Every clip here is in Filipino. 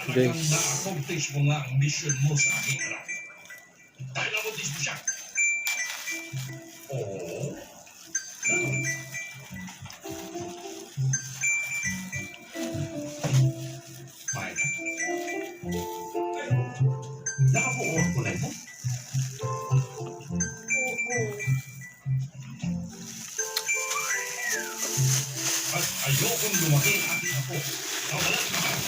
Talagang Guys. na-accomplish mo nga ang mission mo sa aking anak. Dahil nabuntis mo siya. Oo. Maya. Nakabuot ko na ito. At ayokong lumaki ang aking apo. Nawala na naman.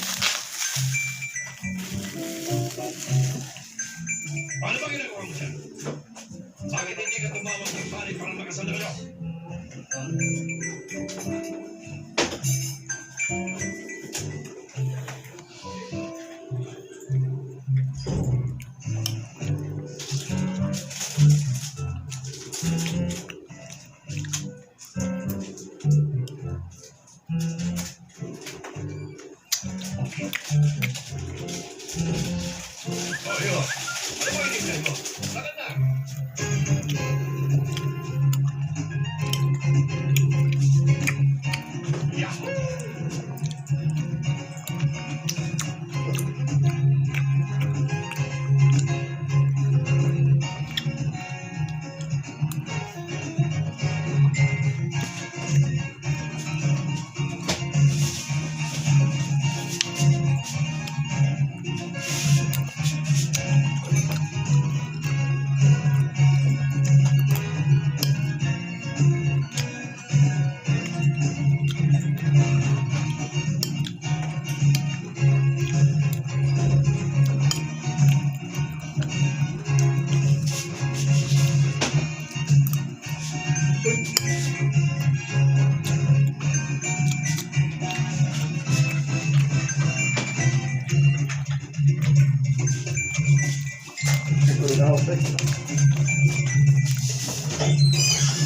Paano ba ginagawa mo siya? Bakit hindi ka tumawag ng pari para makasal na kayo? Oh, yun. Ano ba hinihintay mo? Bakit na? Yahoo!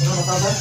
Ano matapos?